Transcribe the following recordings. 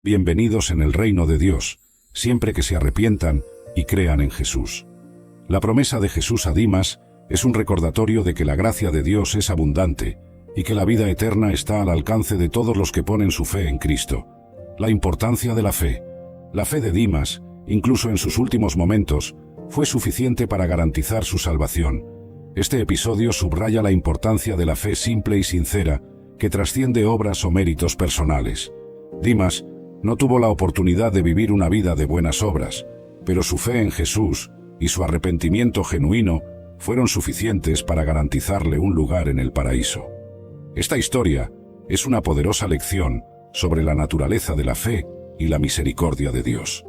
bienvenidos en el reino de Dios, siempre que se arrepientan y crean en Jesús. La promesa de Jesús a Dimas es un recordatorio de que la gracia de Dios es abundante y que la vida eterna está al alcance de todos los que ponen su fe en Cristo. La importancia de la fe. La fe de Dimas, incluso en sus últimos momentos, fue suficiente para garantizar su salvación. Este episodio subraya la importancia de la fe simple y sincera, que trasciende obras o méritos personales. Dimas no tuvo la oportunidad de vivir una vida de buenas obras, pero su fe en Jesús y su arrepentimiento genuino fueron suficientes para garantizarle un lugar en el paraíso. Esta historia es una poderosa lección sobre la naturaleza de la fe y la misericordia de Dios.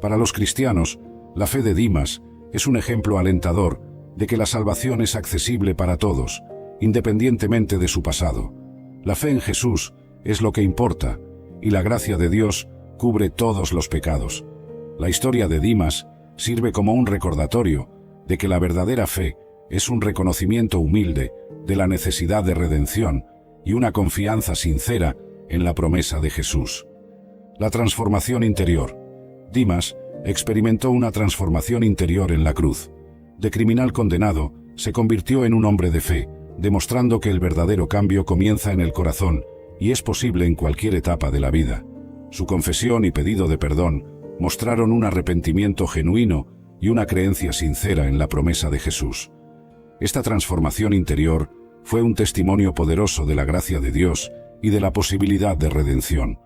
Para los cristianos, la fe de Dimas es un ejemplo alentador de que la salvación es accesible para todos, independientemente de su pasado. La fe en Jesús es lo que importa, y la gracia de Dios cubre todos los pecados. La historia de Dimas sirve como un recordatorio de que la verdadera fe es un reconocimiento humilde de la necesidad de redención y una confianza sincera en la promesa de Jesús. La transformación interior. Dimas experimentó una transformación interior en la cruz. De criminal condenado, se convirtió en un hombre de fe, demostrando que el verdadero cambio comienza en el corazón y es posible en cualquier etapa de la vida. Su confesión y pedido de perdón mostraron un arrepentimiento genuino y una creencia sincera en la promesa de Jesús. Esta transformación interior fue un testimonio poderoso de la gracia de Dios y de la posibilidad de redención.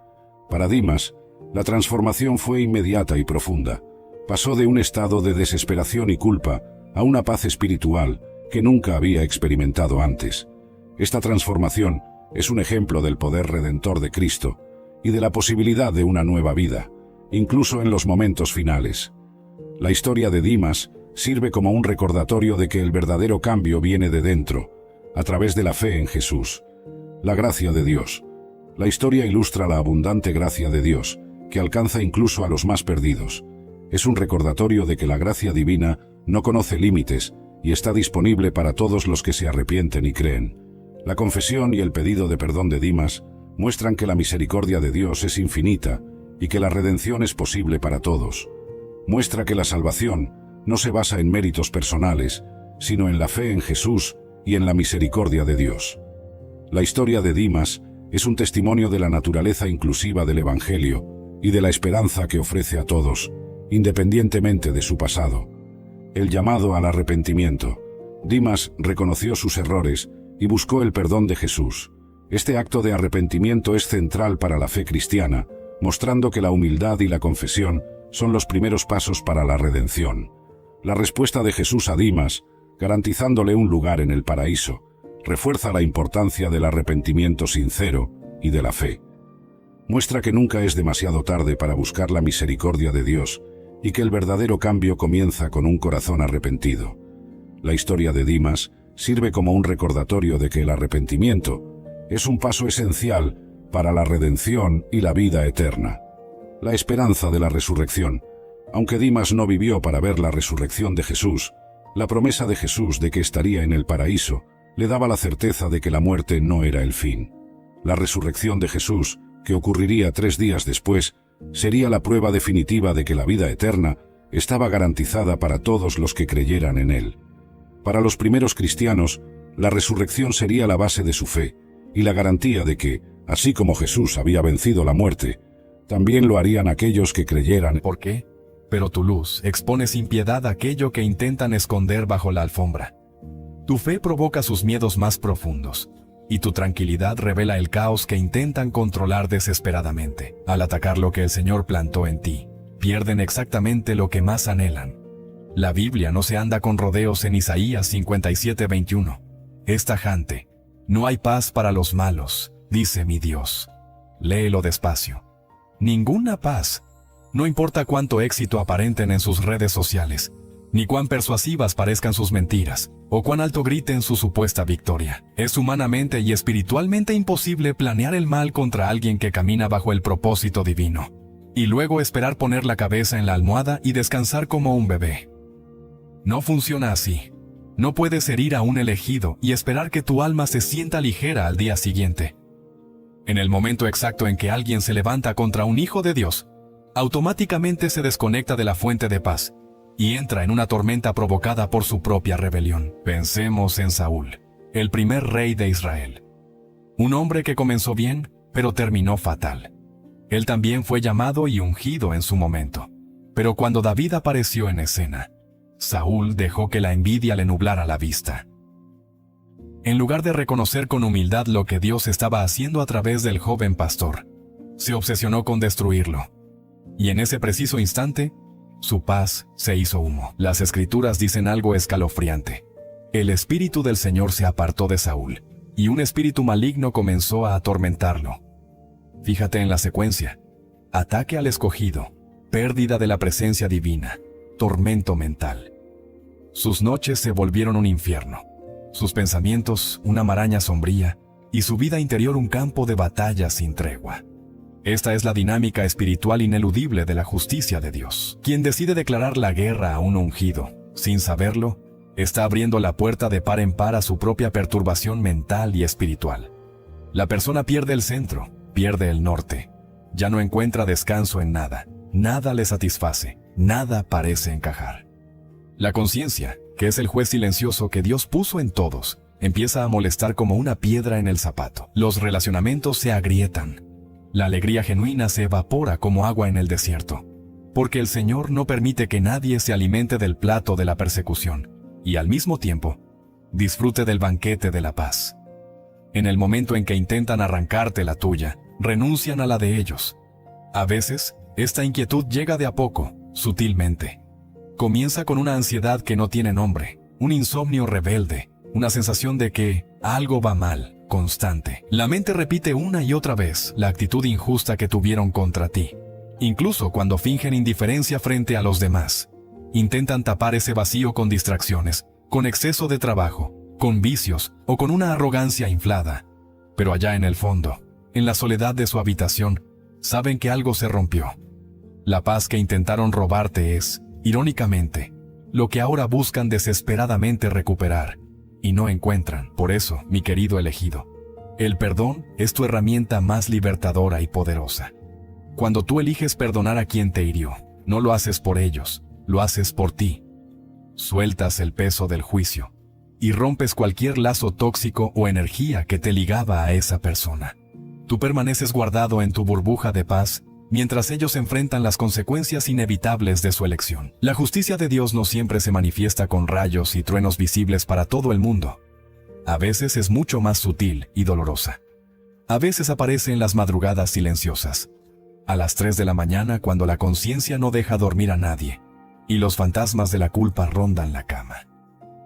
Para Dimas, la transformación fue inmediata y profunda. Pasó de un estado de desesperación y culpa a una paz espiritual que nunca había experimentado antes. Esta transformación es un ejemplo del poder redentor de Cristo y de la posibilidad de una nueva vida, incluso en los momentos finales. La historia de Dimas sirve como un recordatorio de que el verdadero cambio viene de dentro, a través de la fe en Jesús. La gracia de Dios. La historia ilustra la abundante gracia de Dios, que alcanza incluso a los más perdidos. Es un recordatorio de que la gracia divina no conoce límites y está disponible para todos los que se arrepienten y creen. La confesión y el pedido de perdón de Dimas muestran que la misericordia de Dios es infinita y que la redención es posible para todos. Muestra que la salvación no se basa en méritos personales, sino en la fe en Jesús y en la misericordia de Dios. La historia de Dimas es un testimonio de la naturaleza inclusiva del Evangelio y de la esperanza que ofrece a todos, independientemente de su pasado. El llamado al arrepentimiento. Dimas reconoció sus errores y buscó el perdón de Jesús. Este acto de arrepentimiento es central para la fe cristiana, mostrando que la humildad y la confesión son los primeros pasos para la redención. La respuesta de Jesús a Dimas, garantizándole un lugar en el paraíso, refuerza la importancia del arrepentimiento sincero y de la fe. Muestra que nunca es demasiado tarde para buscar la misericordia de Dios y que el verdadero cambio comienza con un corazón arrepentido. La historia de Dimas sirve como un recordatorio de que el arrepentimiento es un paso esencial para la redención y la vida eterna. La esperanza de la resurrección. Aunque Dimas no vivió para ver la resurrección de Jesús, la promesa de Jesús de que estaría en el paraíso le daba la certeza de que la muerte no era el fin. La resurrección de Jesús, que ocurriría 3 días después, sería la prueba definitiva de que la vida eterna estaba garantizada para todos los que creyeran en él. Para los primeros cristianos, la resurrección sería la base de su fe y la garantía de que, así como Jesús había vencido la muerte, también lo harían aquellos que creyeran. ¿Por qué? Pero tu luz expone sin piedad aquello que intentan esconder bajo la alfombra. Tu fe provoca sus miedos más profundos, y tu tranquilidad revela el caos que intentan controlar desesperadamente. Al atacar lo que el Señor plantó en ti, pierden exactamente lo que más anhelan. La Biblia no se anda con rodeos en Isaías 57:21. Es tajante. No hay paz para los malos, dice mi Dios. Léelo despacio. Ninguna paz. No importa cuánto éxito aparenten en sus redes sociales, ni cuán persuasivas parezcan sus mentiras, o cuán alto griten su supuesta victoria. Es humanamente y espiritualmente imposible planear el mal contra alguien que camina bajo el propósito divino, y luego esperar poner la cabeza en la almohada y descansar como un bebé. No funciona así. No puedes herir a un elegido y esperar que tu alma se sienta ligera al día siguiente. En el momento exacto en que alguien se levanta contra un hijo de Dios, automáticamente se desconecta de la fuente de paz y entra en una tormenta provocada por su propia rebelión. Pensemos en Saúl, el primer rey de Israel. Un hombre que comenzó bien, pero terminó fatal. Él también fue llamado y ungido en su momento. Pero cuando David apareció en escena, Saúl dejó que la envidia le nublara la vista. En lugar de reconocer con humildad lo que Dios estaba haciendo a través del joven pastor, se obsesionó con destruirlo. Y en ese preciso instante, su paz se hizo humo. Las Escrituras dicen algo escalofriante. El espíritu del Señor se apartó de Saúl, y un espíritu maligno comenzó a atormentarlo. Fíjate en la secuencia: ataque al escogido, pérdida de la presencia divina, tormento mental. Sus noches se volvieron un infierno, sus pensamientos una maraña sombría, y su vida interior un campo de batalla sin tregua. Esta es la dinámica espiritual ineludible de la justicia de Dios. Quien decide declarar la guerra a un ungido, sin saberlo, está abriendo la puerta de par en par a su propia perturbación mental y espiritual. La persona pierde el centro, pierde el norte. Ya no encuentra descanso en nada. Nada le satisface, nada parece encajar. La conciencia, que es el juez silencioso que Dios puso en todos, empieza a molestar como una piedra en el zapato. Los relacionamientos se agrietan. La alegría genuina se evapora como agua en el desierto. Porque el Señor no permite que nadie se alimente del plato de la persecución, y al mismo tiempo, disfrute del banquete de la paz. En el momento en que intentan arrancarte la tuya, renuncian a la de ellos. A veces, esta inquietud llega de a poco, sutilmente. Comienza con una ansiedad que no tiene nombre, un insomnio rebelde, una sensación de que algo va mal, constante. La mente repite una y otra vez la actitud injusta que tuvieron contra ti. Incluso cuando fingen indiferencia frente a los demás. Intentan tapar ese vacío con distracciones, con exceso de trabajo, con vicios o con una arrogancia inflada. Pero allá en el fondo, en la soledad de su habitación, saben que algo se rompió. La paz que intentaron robarte es, irónicamente, lo que ahora buscan desesperadamente recuperar, y no encuentran. Por eso, mi querido elegido, el perdón es tu herramienta más libertadora y poderosa. Cuando tú eliges perdonar a quien te hirió, no lo haces por ellos, lo haces por ti. Sueltas el peso del juicio y rompes cualquier lazo tóxico o energía que te ligaba a esa persona. Tú permaneces guardado en tu burbuja de paz mientras ellos enfrentan las consecuencias inevitables de su elección. La justicia de Dios no siempre se manifiesta con rayos y truenos visibles para todo el mundo. A veces es mucho más sutil y dolorosa. A veces aparece en las madrugadas silenciosas, a las 3 de la mañana cuando la conciencia no deja dormir a nadie, y los fantasmas de la culpa rondan la cama.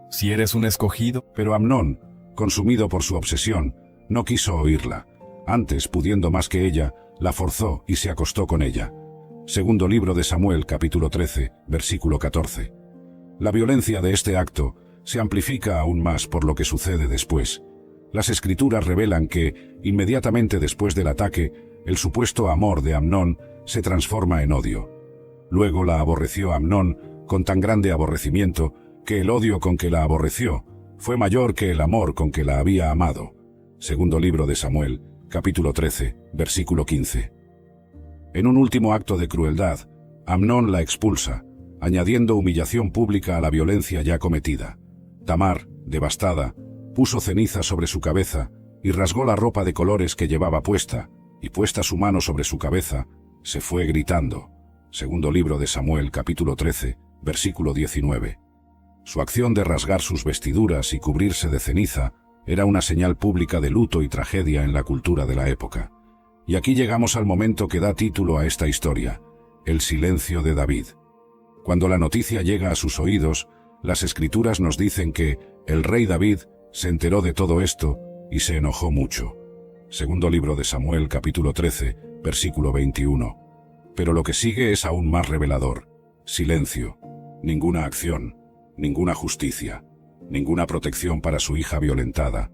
Si eres un escogido... Pero Amnón, consumido por su obsesión, no quiso oírla. Antes, pudiendo más que ella, la forzó y se acostó con ella. Segundo libro de Samuel, capítulo 13, versículo 14. La violencia de este acto se amplifica aún más por lo que sucede después. Las Escrituras revelan que, inmediatamente después del ataque, el supuesto amor de Amnón se transforma en odio. Luego la aborreció Amnón con tan grande aborrecimiento que el odio con que la aborreció fue mayor que el amor con que la había amado. Segundo libro de Samuel, capítulo 13, versículo 15. En un último acto de crueldad, Amnón la expulsa, añadiendo humillación pública a la violencia ya cometida. Tamar, devastada, puso ceniza sobre su cabeza y rasgó la ropa de colores que llevaba puesta, y puesta su mano sobre su cabeza, se fue gritando. Segundo libro de Samuel, capítulo 13, versículo 19. Su acción de rasgar sus vestiduras y cubrirse de ceniza era una señal pública de luto y tragedia en la cultura de la época. Y aquí llegamos al momento que da título a esta historia, el silencio de David. Cuando la noticia llega a sus oídos, las Escrituras nos dicen que el rey David se enteró de todo esto y se enojó mucho. Segundo libro de Samuel, capítulo 13, versículo 21. Pero lo que sigue es aún más revelador. Silencio. Ninguna acción. Ninguna justicia. Ninguna protección para su hija violentada.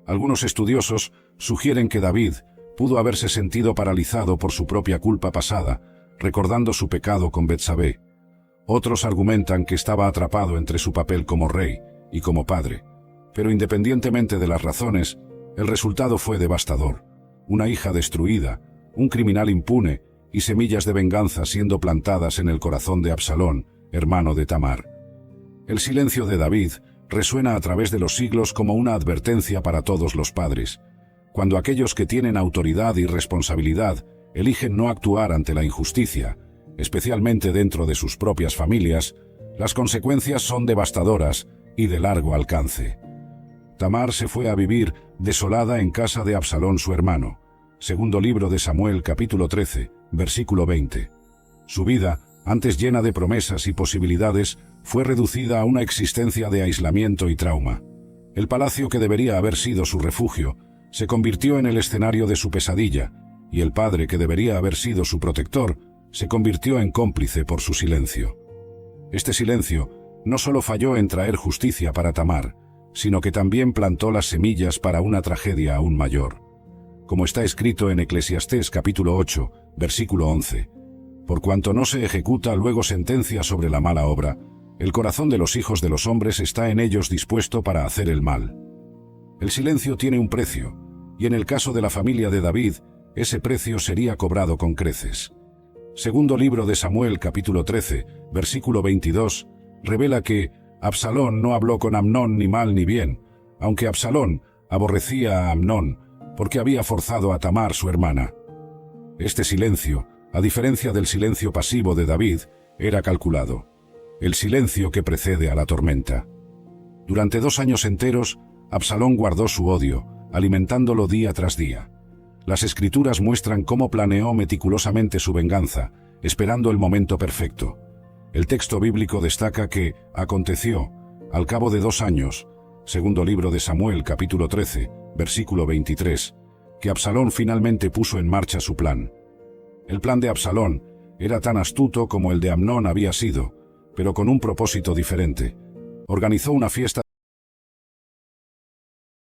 Algunos estudiosos sugieren que David pudo haberse sentido paralizado por su propia culpa pasada, recordando su pecado con Betsabé. Otros argumentan que estaba atrapado entre su papel como rey y como padre. Pero independientemente de las razones, el resultado fue devastador. una hija destruida, un criminal impune y semillas de venganza siendo plantadas en el corazón de Absalón, hermano de Tamar. El silencio de David resuena a través de los siglos como una advertencia para todos los padres. Cuando aquellos que tienen autoridad y responsabilidad eligen no actuar ante la injusticia, especialmente dentro de sus propias familias, las consecuencias son devastadoras y de largo alcance. Tamar se fue a vivir desolada en casa de Absalón su hermano. Segundo libro de Samuel capítulo 13, versículo 20. Su vida, antes llena de promesas y posibilidades, fue reducida a una existencia de aislamiento y trauma. El palacio que debería haber sido su refugio se convirtió en el escenario de su pesadilla, y el padre que debería haber sido su protector se convirtió en cómplice por su silencio. Este silencio no solo falló en traer justicia para Tamar, sino que también plantó las semillas para una tragedia aún mayor. Como está escrito en Eclesiastés capítulo 8, versículo 11, por cuanto no se ejecuta luego sentencia sobre la mala obra, el corazón de los hijos de los hombres está en ellos dispuesto para hacer el mal. El silencio tiene un precio, y en el caso de la familia de David, ese precio sería cobrado con creces. Segundo libro de Samuel capítulo 13, versículo 22, revela que Absalón no habló con Amnón ni mal ni bien, aunque Absalón aborrecía a Amnón porque había forzado a Tamar su hermana. Este silencio, a diferencia del silencio pasivo de David, era calculado. El silencio que precede a la tormenta. Durante 2 años enteros, Absalón guardó su odio, alimentándolo día tras día. Las escrituras muestran cómo planeó meticulosamente su venganza, esperando el momento perfecto. El texto bíblico destaca que aconteció, al cabo de 2 años, segundo libro de Samuel capítulo 13, versículo 23, que Absalón finalmente puso en marcha su plan. El plan de Absalón era tan astuto como el de Amnón había sido, pero con un propósito diferente. Organizó una fiesta